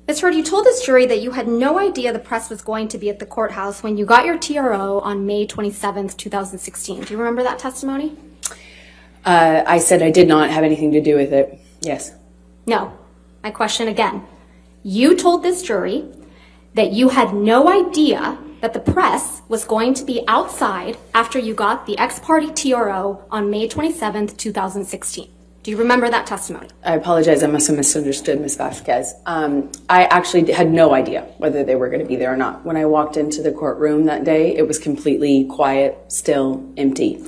Ms. Hurd, you told this jury that you had no idea the press was going to be at the courthouse when you got your TRO on May 27th, 2016. Do you remember that testimony? I said I did not have anything to do with it. Yes. No. My question again. You told this jury that you had no idea that the press was going to be outside after you got the ex-parte TRO on May 27th, 2016. Do you remember that testimony? I apologize. I must have misunderstood Ms. Vasquez. I actually had no idea whether they were going to be there or not. When I walked into the courtroom that day, it was completely quiet, still, empty.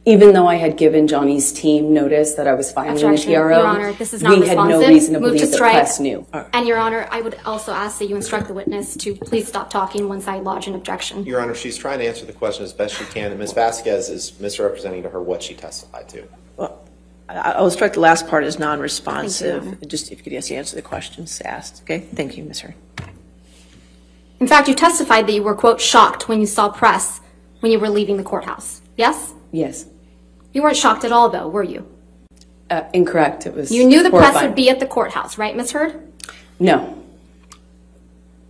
Even though I had given Johnny's team notice that I was filing the TRO, Your Honor, this is not we had no reason to believe the press knew. And Your Honor, I would also ask that you instruct the witness to please stop talking once I lodge an objection. Your Honor, she's trying to answer the question as best she can, and Ms. Vasquez is misrepresenting to her what she testified to. Well, I'll strike the last part as non-responsive. Just if you could just answer the questions asked. Okay, thank you, Ms. Hurd. In fact, you testified that you were, quote, shocked when you saw press when you were leaving the courthouse. Yes? Yes. You weren't shocked at all, though, were you? Incorrect. It was You knew the horrifying. press would be at the courthouse, right, Ms. Hurd? No.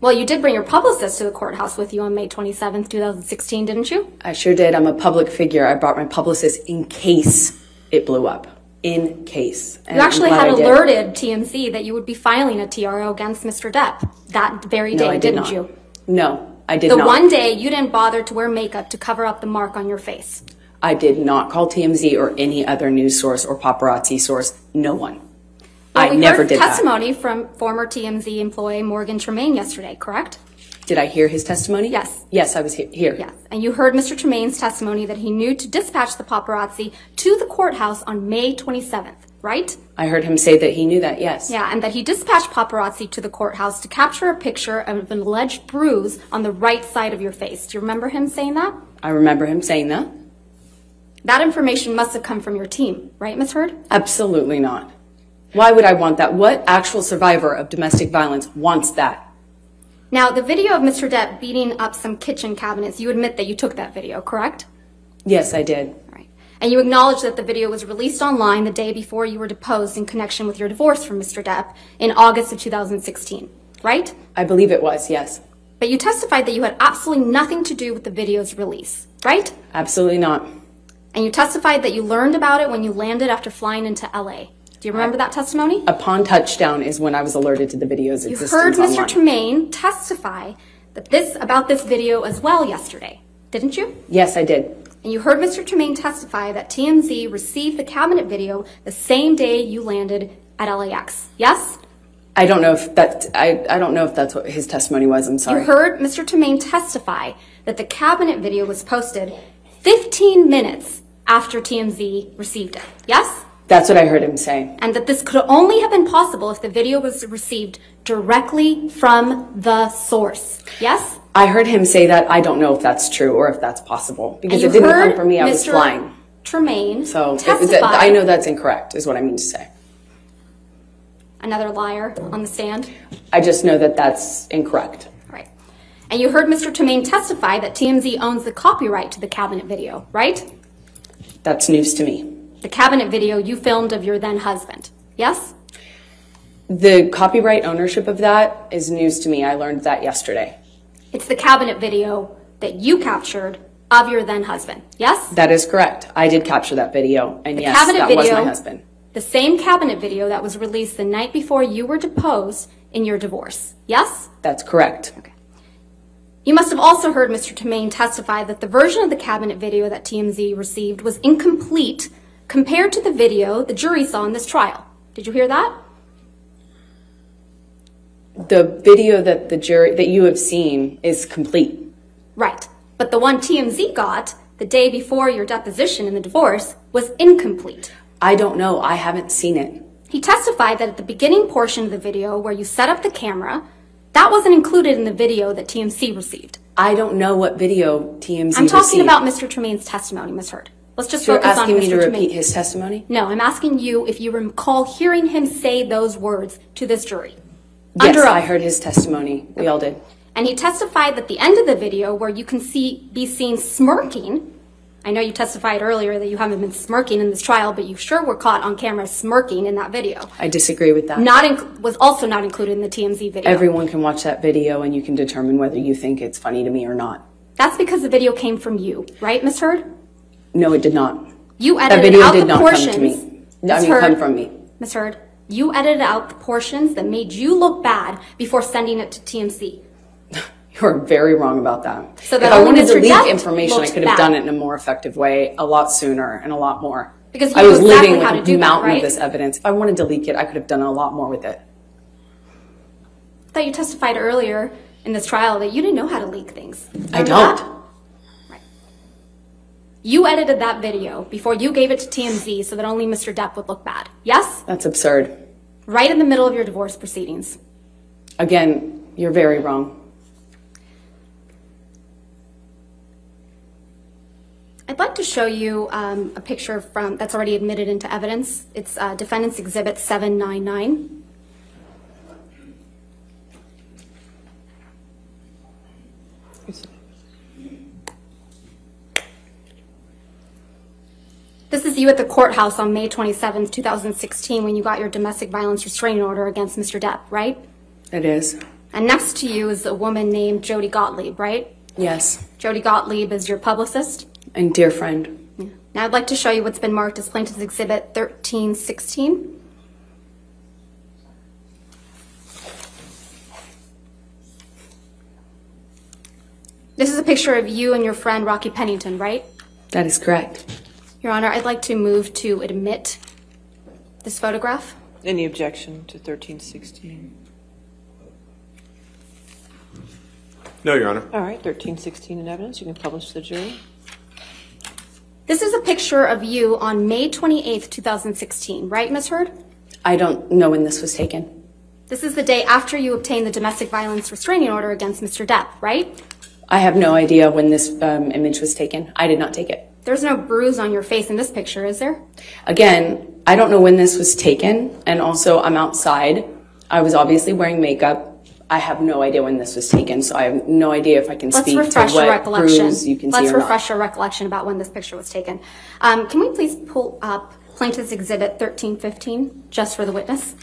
Well, you did bring your publicist to the courthouse with you on May 27th, 2016, didn't you? I sure did. I'm a public figure. I brought my publicist in case it blew up. In case. And you actually had alerted TMZ that you would be filing a TRO against Mr. Depp that very day, didn't you? No, I did not. The one day you didn't bother to wear makeup to cover up the mark on your face. I did not call TMZ or any other news source or paparazzi source. No one. Well, I never did that. We heard testimony from former TMZ employee Morgan Tremaine yesterday, correct? Did I hear his testimony? Yes. Yes, I was here. Yes. And you heard Mr. Tremaine's testimony that he knew to dispatch the paparazzi to the courthouse on May 27th, right? I heard him say that he knew that, yes. Yeah, and that he dispatched paparazzi to the courthouse to capture a picture of an alleged bruise on the right side of your face. Do you remember him saying that? I remember him saying that. That information must have come from your team, right, Ms. Hurd? Absolutely not. Why would I want that? What actual survivor of domestic violence wants that? Now, the video of Mr. Depp beating up some kitchen cabinets, you admit that you took that video, correct? Yes, I did. All right. And you acknowledge that the video was released online the day before you were deposed in connection with your divorce from Mr. Depp in August of 2016, right? I believe it was, yes. But you testified that you had absolutely nothing to do with the video's release, right? Absolutely not. And you testified that you learned about it when you landed after flying into LA. Do you remember that testimony? Upon touchdown is when I was alerted to the video's existence You heard Mr. online. Tremaine testify that about this video as well yesterday, didn't you? Yes, I did. And you heard Mr. Tremaine testify that TMZ received the cabinet video the same day you landed at LAX, yes? I don't know if I don't know if that's what his testimony was. I'm sorry. You heard Mr. Tremaine testify that the cabinet video was posted 15 minutes after TMZ received it, yes? That's what I heard him say. And that this could only have been possible if the video was received directly from the source, yes? I heard him say that. I don't know if that's true or if that's possible because it didn't come from me. I was flying. Tremaine so testify. I know that's incorrect is what I mean to say. Another liar on the stand? I just know that that's incorrect. Right. And you heard Mr. Tremaine testify that TMZ owns the copyright to the cabinet video, right? That's news to me. The cabinet video you filmed of your then husband, yes? The copyright ownership of that is news to me. I learned that yesterday. It's the cabinet video that you captured of your then husband, yes? That is correct. I did capture that video, and yes, that was my husband. The same cabinet video that was released the night before you were deposed in your divorce, yes? That's correct. Okay. You must have also heard Mr. Tremaine testify that the version of the cabinet video that TMZ received was incomplete compared to the video the jury saw in this trial. Did you hear that? The video that that you have seen is complete. Right. But the one TMZ got the day before your deposition in the divorce was incomplete. I don't know. I haven't seen it. He testified that at the beginning portion of the video where you set up the camera, that wasn't included in the video that TMZ received. I don't know what video TMZ received. I'm talking about Mr. Tremaine's testimony, Ms. Hurd. Let's just focus on Mr. Tremaine. You're asking me to repeat his testimony? No, I'm asking you if you recall hearing him say those words to this jury. Yes, I heard his testimony. We all did. And he testified that the end of the video where you can be seen smirking I know you testified earlier that you haven't been smirking in this trial, but you sure were caught on camera smirking in that video. I disagree with that. Was also not included in the TMZ video. Everyone can watch that video and you can determine whether you think it's funny to me or not. That's because the video came from you, right, Ms. Heard? No, it did not. You That edited video out did the not portions. come to me. Ms. Heard, Come from me. Ms. Heard, you edited out the portions that made you look bad before sending it to TMZ. You're very wrong about that. So if that I only wanted to Mr. leak Depp information, I looked could have bad. done it in a more effective way, a lot sooner and a lot more. Because you I knew was exactly living how to with do a that, mountain right? of this evidence. If I wanted to leak it, I could have done a lot more with it. I thought you testified earlier in this trial that you didn't know how to leak things. I Remember don't. that? Right. You edited that video before you gave it to TMZ so that only Mr. Depp would look bad. Yes? That's absurd. Right in the middle of your divorce proceedings. Again, you're very wrong. I'd like to show you a picture that's already admitted into evidence. It's Defendant's Exhibit 799. This is you at the courthouse on May 27th, 2016, when you got your domestic violence restraining order against Mr. Depp, right? It is. And next to you is a woman named Jody Gottlieb, right? Yes. Jody Gottlieb is your publicist. And dear friend. Yeah. Now I'd like to show you what's been marked as Plaintiff's Exhibit 1316. This is a picture of you and your friend Rocky Pennington, right? That is correct. Your Honor, I'd like to move to admit this photograph. Any objection to 1316? No, Your Honor. All right, 1316 in evidence. You can publish to the jury. This is a picture of you on May 28th, 2016, right, Ms. Heard? I don't know when this was taken. This is the day after you obtained the domestic violence restraining order against Mr. Depp, right? I have no idea when this image was taken. I did not take it. There's no bruise on your face in this picture, is there? Again, I don't know when this was taken, and also I'm outside. I was obviously wearing makeup. I have no idea when this was taken, so I have no idea if I can speak to what bruise you can see or not. Let's refresh your recollection about when this picture was taken. Can we please pull up Plaintiff's Exhibit 1315, just for the witness?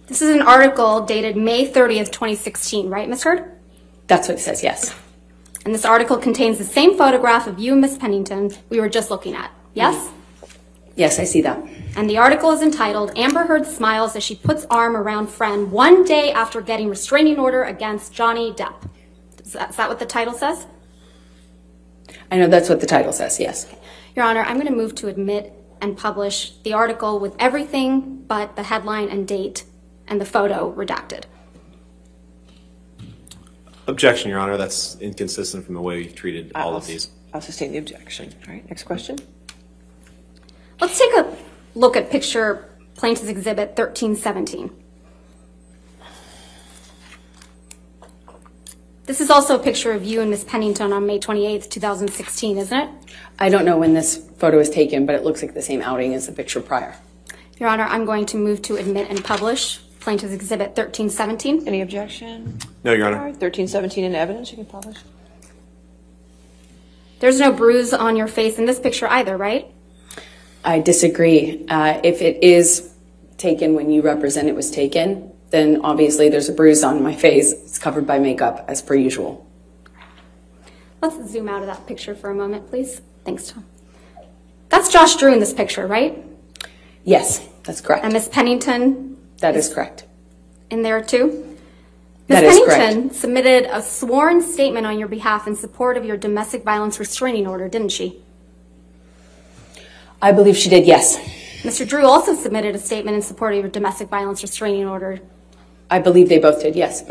This is an article dated May 30th, 2016, right, Ms. Heard? That's what it says, yes. And this article contains the same photograph of you and Ms. Pennington we were just looking at, yes? Yes, I see that. And the article is entitled, Amber Heard Smiles as She Puts Arm Around Friend One Day After Getting Restraining Order Against Johnny Depp. Is that what the title says? I know that's what the title says, yes. Your Honor, I'm going to move to admit and publish the article with everything but the headline and date and the photo redacted. Objection, Your Honor. That's inconsistent from the way you've treated all of these. I'll sustain the objection. All right, next question. Let's take a look at picture Plaintiff's Exhibit 1317. This is also a picture of you and Ms. Pennington on May 28th, 2016, isn't it? I don't know when this photo was taken, but it looks like the same outing as the picture prior. Your Honor, I'm going to move to admit and publish Plaintiff's Exhibit 1317. Any objection? No, Your All Honor. right, 1317 in evidence. You can publish. There's no bruise on your face in this picture either, right? I disagree. If it is taken when you represent it was taken, then obviously there's a bruise on my face. It's covered by makeup, as per usual. Let's zoom out of that picture for a moment, please. Thanks, Tom. That's Josh Drew in this picture, right? Yes, that's correct. And Ms. Pennington That is correct. in there too? That Ms. is Pennington correct. submitted a sworn statement on your behalf in support of your domestic violence restraining order, didn't she? I believe she did, yes. Mr. Drew also submitted a statement in support of your domestic violence restraining order. I believe they both did, yes.